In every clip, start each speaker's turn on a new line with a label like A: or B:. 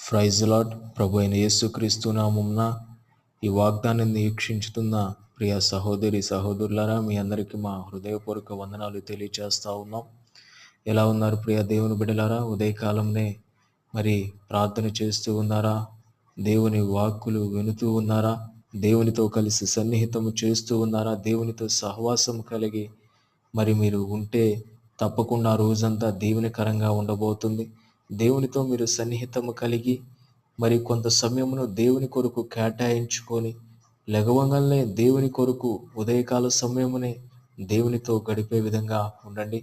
A: Praise lord. ప్రభు అయిన యేసుక్రీస్తు నామమున ఈ వాగ్దానాన్ని వీక్షించుతున్న ప్రియ సహోదరి సహోదరులారా, మీ అందరికీ మా హృదయపూర్వక వందనాలు తెలియజేస్తా ఉన్నాం. ఎలా ఉన్నారు ప్రియ దేవుని బిడ్డలారా? ఉదయకాలంనే మరి ప్రార్థన చేస్తూ ఉన్నారా? దేవుని వాక్కులు వినుతూ ఉన్నారా? దేవునితో కలిసి సన్నిహితము చేస్తూ ఉన్నారా? దేవునితో సహవాసం కలిగి మరి మీరు ఉంటే తప్పకుండా రోజంతా దీవెనకరంగా ఉండబోతుంది. దేవునితో మీరు సన్నిహితము కలిగి మరి కొంత సమయమును దేవుని కొరకు కేటాయించుకొని లెగవంగానే దేవుని కొరకు ఉదయకాల సమయమునే దేవునితో గడిపే విధంగా ఉండండి.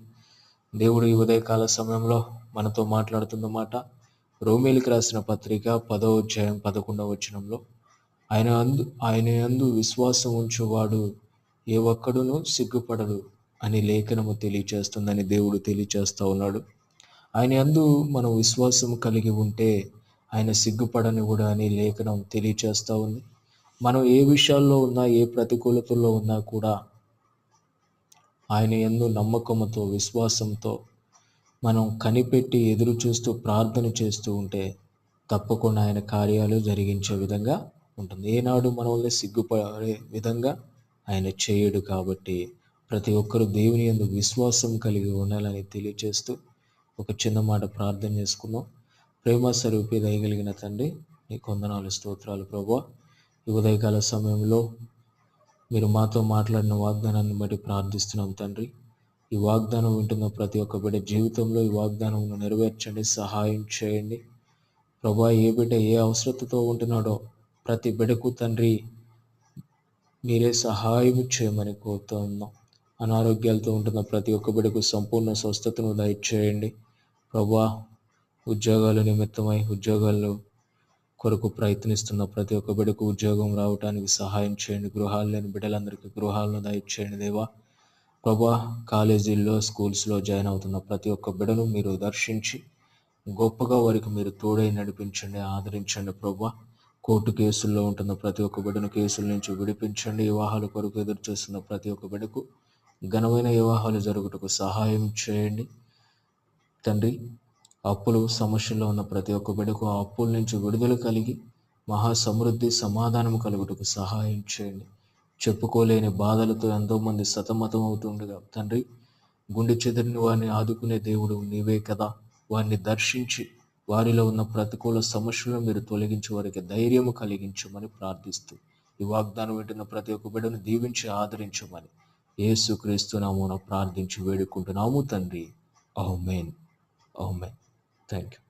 A: దేవుడు ఈ ఉదయకాల సమయంలో మనతో మాట్లాడుతున్న మాట రోమీయులకు రాసిన పత్రిక 10వ అధ్యాయం 11వ వచనంలో ఆయన యందు విశ్వాసం ఉంచువాడు ఏ ఒక్కడునూ సిగ్గుపడడు అని లేఖనము తెలియచేస్తుందని దేవుడు తెలియచేస్తూ ఉన్నాడు. ఆయన యందు మనం విశ్వాసం కలిగి ఉంటే ఆయన సిగ్గుపడనివ్వడు అని లేఖనం తెలియచేస్తూ ఉంది. మనం ఏ విషయాల్లో ఉన్నా, ఏ ప్రతికూలతల్లో ఉన్నా కూడా ఆయన యందు నమ్మకముతో విశ్వాసంతో మనం కనిపెట్టి ఎదురు చూస్తూ ప్రార్థన చేస్తూ ఉంటే తప్పకుండా ఆయన కార్యాలు జరిగించే విధంగా ఉంటుంది. ఏనాడు మనల్ని సిగ్గుపడే విధంగా ఆయన చేయడు. కాబట్టి ప్రతి ఒక్కరూ దేవుని యందు విశ్వాసం కలిగి ఉండాలని తెలియజేస్తూ ఒక చిన్న మాట ప్రార్థన చేసుకుందాం. ప్రేమ స్వరూపి దయగలిగిన తండ్రి, నీకు వందనాలు, స్తోత్రాలు ప్రభువా. ఈ ఉదయకాల సమయంలో మీరు మాతో మాట్లాడిన వాగ్దానాన్ని బట్టి ప్రార్థిస్తున్నాం తండ్రి. ఈ వాగ్దానం వింటున్న ప్రతి ఒక్క బిడ్డ జీవితంలో ఈ వాగ్దానమును నెరవేర్చండి, సహాయం చేయండి ప్రభువా. ఏ బిడ్డ ఏ అవసరతతో ఉంటున్నాడో ప్రతి బిడ్డకు తండ్రి మీరే సహాయం చేయమని కోరుతూ ఉన్నాం. అనారోగ్యాలతో ఉంటున్న ప్రతి ఒక్క బిడ్డకు సంపూర్ణ స్వస్థతను దయచేయండి ప్రభువా. ఉద్యోగాల నిమిత్తమై ఉద్యోగాల్లో కొరకు ప్రయత్నిస్తున్న ప్రతి ఒక్క బిడ్డకు ఉద్యోగం రావడానికి సహాయం చేయండి. గృహాలు లేని బిడ్డలందరికీ గృహాలను దయచేయండి దేవా ప్రభువా. కాలేజీల్లో స్కూల్స్లో జాయిన్ అవుతున్న ప్రతి ఒక్క బిడ్డను మీరు దర్శించి గొప్పగా వారికి మీరు తోడై నడిపించండి, ఆదరించండి ప్రభువా. కోర్టు కేసుల్లో ఉంటున్న ప్రతి ఒక్క బిడ్డను కేసుల నుంచి విడిపించండి. వివాహాల కొరకు ఎదురు చూస్తున్న ప్రతి ఒక్క బిడ్డకు ఘనమైన వివాహాలు జరుగుటకు సహాయం చేయండి తండ్రి. అప్పులు సమస్యల్లో ఉన్న ప్రతి ఒక్క బిడ్డకు ఆ అప్పుల నుంచి విడుదల కలిగి మహా సమృద్ధి సమాధానం కలుగుటకు సహాయం చేయండి. చెప్పుకోలేని బాధలతో ఎంతోమంది సతమతం అవుతుండగా తండ్రి, గుండె చెదిరిన వారిని ఆదుకునే దేవుడు నీవే కదా. వారిని దర్శించి వారిలో ఉన్న ప్రతికూల సమస్యలను మీరు తొలగించి వారికి ధైర్యము కలిగించమని ప్రార్థిస్తూ ఈ వాగ్దానం వింటున్న ప్రతి ఒక్క బిడ్డను దీవించి ఆదరించమని యేసుక్రీస్తు నామమున ప్రార్థించి వేడుకుంటున్నాము తండ్రి. ఆమేన్. ఆమేన్. Thank you.